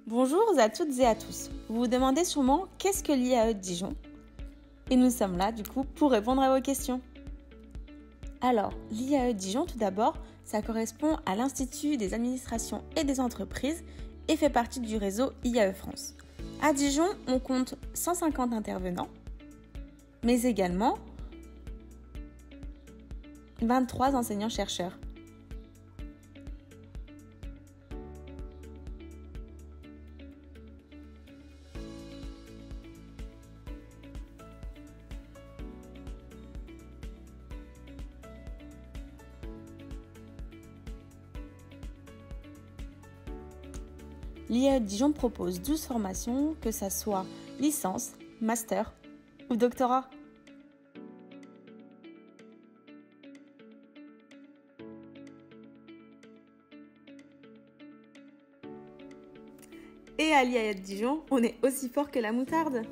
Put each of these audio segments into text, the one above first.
Bonjour à toutes et à tous. Vous vous demandez sûrement qu'est-ce que l'IAE de Dijon ? Et nous sommes là du coup pour répondre à vos questions. Alors, l'IAE de Dijon tout d'abord, ça correspond à l'Institut des administrations et des entreprises et fait partie du réseau IAE France. À Dijon, on compte 150 intervenants, mais également 23 enseignants-chercheurs. L'IAE de Dijon propose 12 formations, que ça soit licence, master ou doctorat. Et à l'IAE de Dijon, on est aussi fort que la moutarde.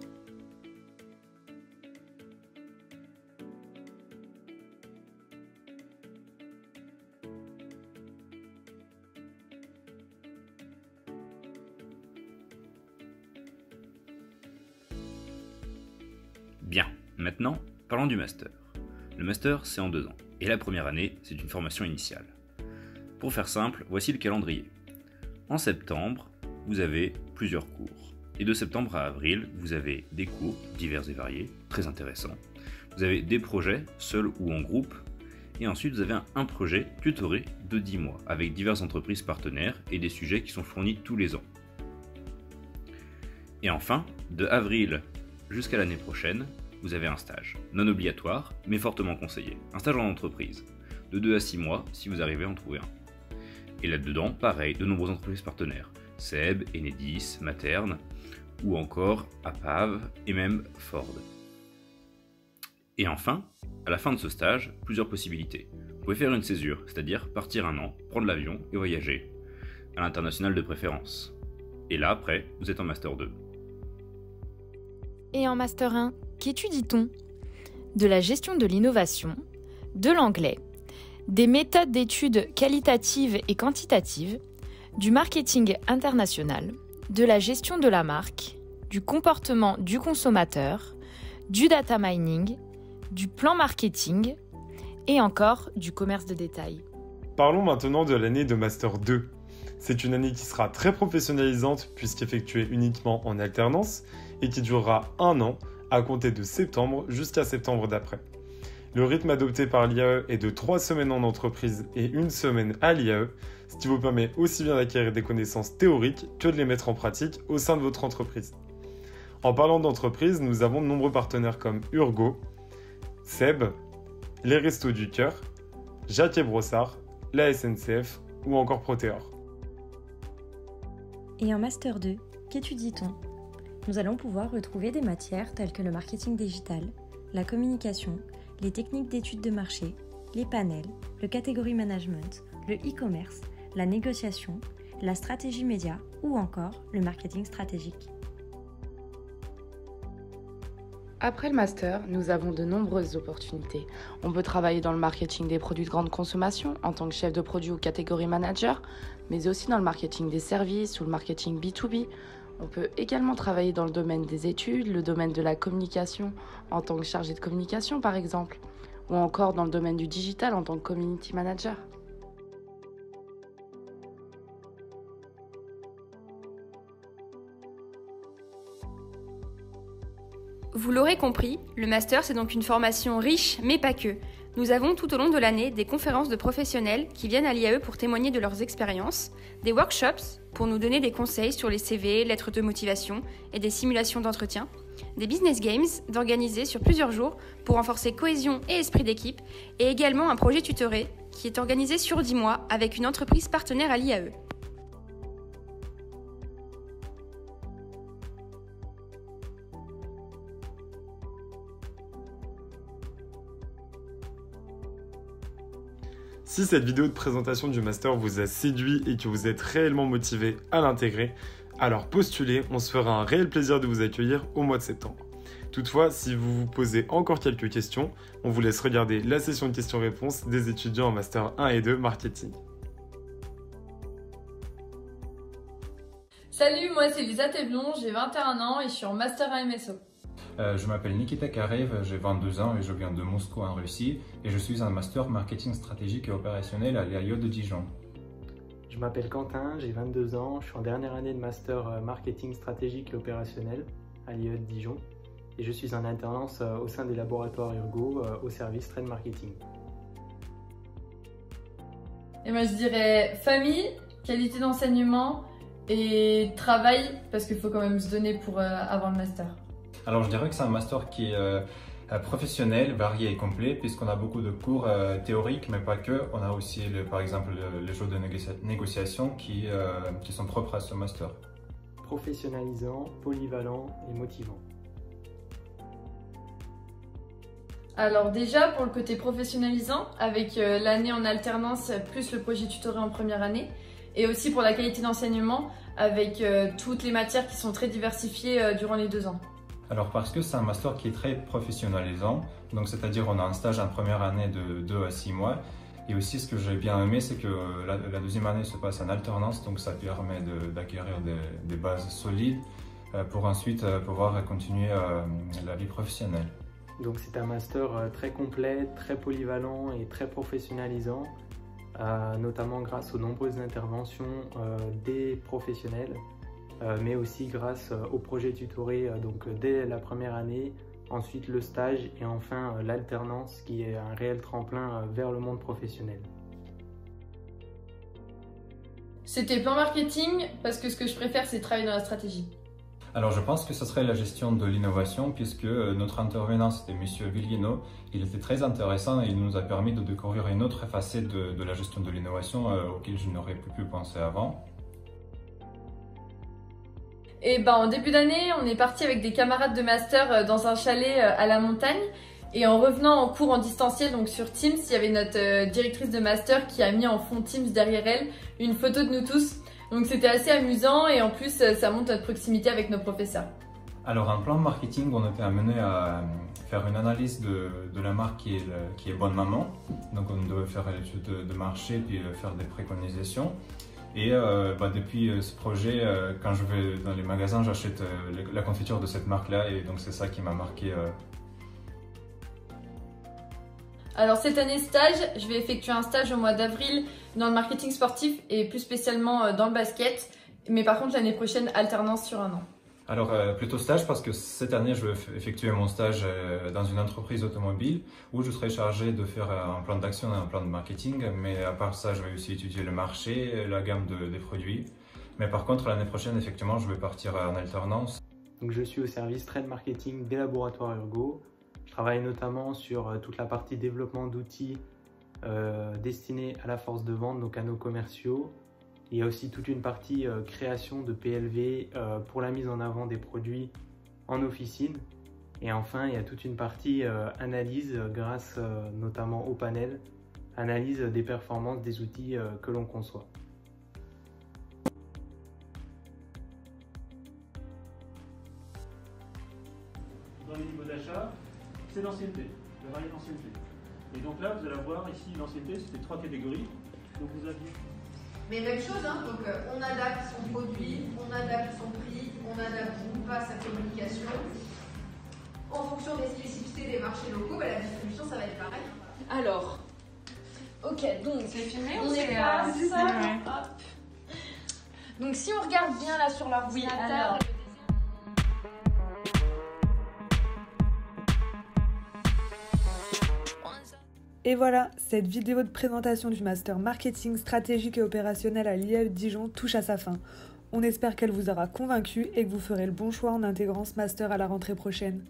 Bien, maintenant, parlons du master. Le master, c'est en 2 ans, et la première année, c'est une formation initiale. Pour faire simple, voici le calendrier. En septembre, vous avez plusieurs cours. Et de septembre à avril, vous avez des cours divers et variés, très intéressants. Vous avez des projets, seuls ou en groupe. Et ensuite, vous avez un projet tutoré de 10 mois, avec diverses entreprises partenaires et des sujets qui sont fournis tous les ans. Et enfin, de avril jusqu'à l'année prochaine, vous avez un stage, non obligatoire, mais fortement conseillé. Un stage en entreprise, de 2 à 6 mois si vous arrivez à en trouver un. Et là-dedans, pareil, de nombreuses entreprises partenaires. Seb, Enedis, Materne, ou encore Apave et même Ford. Et enfin, à la fin de ce stage, plusieurs possibilités. Vous pouvez faire une césure, c'est-à-dire partir 1 an, prendre l'avion et voyager, à l'international de préférence. Et là, après, vous êtes en Master 2. Et en Master 1, qu'étudie-t-on ? De la gestion de l'innovation, de l'anglais, des méthodes d'études qualitatives et quantitatives, du marketing international, de la gestion de la marque, du comportement du consommateur, du data mining, du plan marketing et encore du commerce de détail. Parlons maintenant de l'année de Master 2. C'est une année qui sera très professionnalisante puisqu'effectuée uniquement en alternance et qui durera 1 an à compter de septembre jusqu'à septembre d'après. Le rythme adopté par l'IAE est de 3 semaines en entreprise et 1 semaine à l'IAE, ce qui vous permet aussi bien d'acquérir des connaissances théoriques que de les mettre en pratique au sein de votre entreprise. En parlant d'entreprise, nous avons de nombreux partenaires comme Urgo, Seb, les Restos du Cœur, Jacques et Brossard, la SNCF ou encore Proteor. Et en Master 2, qu'étudie-t-on ? Nous allons pouvoir retrouver des matières telles que le marketing digital, la communication, les techniques d'études de marché, les panels, le category management, le e-commerce, la négociation, la stratégie média ou encore le marketing stratégique. Après le master, nous avons de nombreuses opportunités. On peut travailler dans le marketing des produits de grande consommation en tant que chef de produit ou catégorie manager, mais aussi dans le marketing des services ou le marketing B2B. On peut également travailler dans le domaine des études, le domaine de la communication en tant que chargé de communication par exemple, ou encore dans le domaine du digital en tant que community manager. Vous l'aurez compris, le master c'est donc une formation riche mais pas que. Nous avons tout au long de l'année des conférences de professionnels qui viennent à l'IAE pour témoigner de leurs expériences, des workshops pour nous donner des conseils sur les CV, lettres de motivation et des simulations d'entretien, des business games d'organiser sur plusieurs jours pour renforcer cohésion et esprit d'équipe, et également un projet tutoré qui est organisé sur 10 mois avec une entreprise partenaire à l'IAE. Si cette vidéo de présentation du master vous a séduit et que vous êtes réellement motivé à l'intégrer, alors postulez, on se fera un réel plaisir de vous accueillir au mois de septembre. Toutefois, si vous vous posez encore quelques questions, on vous laisse regarder la session de questions-réponses des étudiants en Master 1 et 2 Marketing. Salut, moi c'est Lisa Teblon, j'ai 21 ans et je suis en master à MSO. Je m'appelle Nikita Karev, j'ai 22 ans et je viens de Moscou en Russie et je suis en master marketing stratégique et opérationnel à l'IAE de Dijon. Je m'appelle Quentin, j'ai 22 ans, je suis en dernière année de master marketing stratégique et opérationnel à l'IAE de Dijon et je suis en alternance au sein des laboratoires Urgo au service trade marketing. Et moi je dirais famille, qualité d'enseignement et travail parce qu'il faut quand même se donner pour avoir le master. Alors je dirais que c'est un master qui est professionnel, varié et complet puisqu'on a beaucoup de cours théoriques mais pas que. On a aussi par exemple les jours de négociation qui sont propres à ce master. Professionnalisant, polyvalent et motivant. Alors déjà pour le côté professionnalisant avec l'année en alternance plus le projet tutoré en première année et aussi pour la qualité d'enseignement avec toutes les matières qui sont très diversifiées durant les 2 ans. Alors parce que c'est un master qui est très professionnalisant, donc c'est-à-dire on a un stage en première année de 2 à 6 mois et aussi ce que j'ai bien aimé c'est que la deuxième année se passe en alternance donc ça permet d'acquérir des bases solides pour ensuite pouvoir continuer la vie professionnelle. Donc c'est un master très complet, très polyvalent et très professionnalisant, notamment grâce aux nombreuses interventions des professionnels. Mais aussi grâce au projet tutoré donc dès la première année, ensuite le stage et enfin l'alternance qui est un réel tremplin vers le monde professionnel. C'était plan marketing parce que ce que je préfère c'est travailler dans la stratégie. Alors je pense que ce serait la gestion de l'innovation puisque notre intervenant c'était M. Villino. Il était très intéressant et il nous a permis de découvrir une autre facette de la gestion de l'innovation auquel je n'aurais pu penser avant. Et en début d'année, on est parti avec des camarades de master dans un chalet à la montagne. Et en revenant en cours en distanciel, donc sur Teams, il y avait notre directrice de master qui a mis en fond Teams derrière elle une photo de nous tous. Donc c'était assez amusant et en plus ça montre notre proximité avec nos professeurs. Alors en plan marketing, on était amené à faire une analyse de la marque qui est Bonne Maman. Donc on devait faire l'étude de marché puis faire des préconisations. Et depuis ce projet, quand je vais dans les magasins, j'achète la confiture de cette marque-là et donc c'est ça qui m'a marqué. Alors cette année stage, je vais effectuer un stage au mois d'avril dans le marketing sportif et plus spécialement dans le basket. Mais par contre l'année prochaine, alternance sur 1 an. Alors plutôt stage parce que cette année je vais effectuer mon stage dans une entreprise automobile où je serai chargé de faire un plan d'action et un plan de marketing, mais à part ça je vais aussi étudier le marché, la gamme des produits. Mais par contre l'année prochaine effectivement je vais partir en alternance. Donc je suis au service trade marketing des laboratoires Urgo. Je travaille notamment sur toute la partie développement d'outils destinés à la force de vente, nos canaux commerciaux. Il y a aussi toute une partie création de PLV pour la mise en avant des produits en officine. Et enfin, il y a toute une partie analyse grâce notamment au panel, analyse des performances des outils que l'on conçoit. Dans les niveaux d'achat, c'est l'ancienneté, la variable d'ancienneté. Et donc là, vous allez voir ici l'ancienneté, c'était 3 catégories. Donc vous aviez... Mais même chose, hein, donc on adapte son produit, on adapte son prix, on adapte ou pas sa communication. En fonction des spécificités des marchés locaux, la distribution ça va être pareil. Alors, ok, donc c'est filmé on est pas ça. Donc si on regarde bien là sur l'ordinateur. Et voilà, cette vidéo de présentation du master marketing stratégique et opérationnel à l'IAE de Dijon touche à sa fin. On espère qu'elle vous aura convaincu et que vous ferez le bon choix en intégrant ce master à la rentrée prochaine.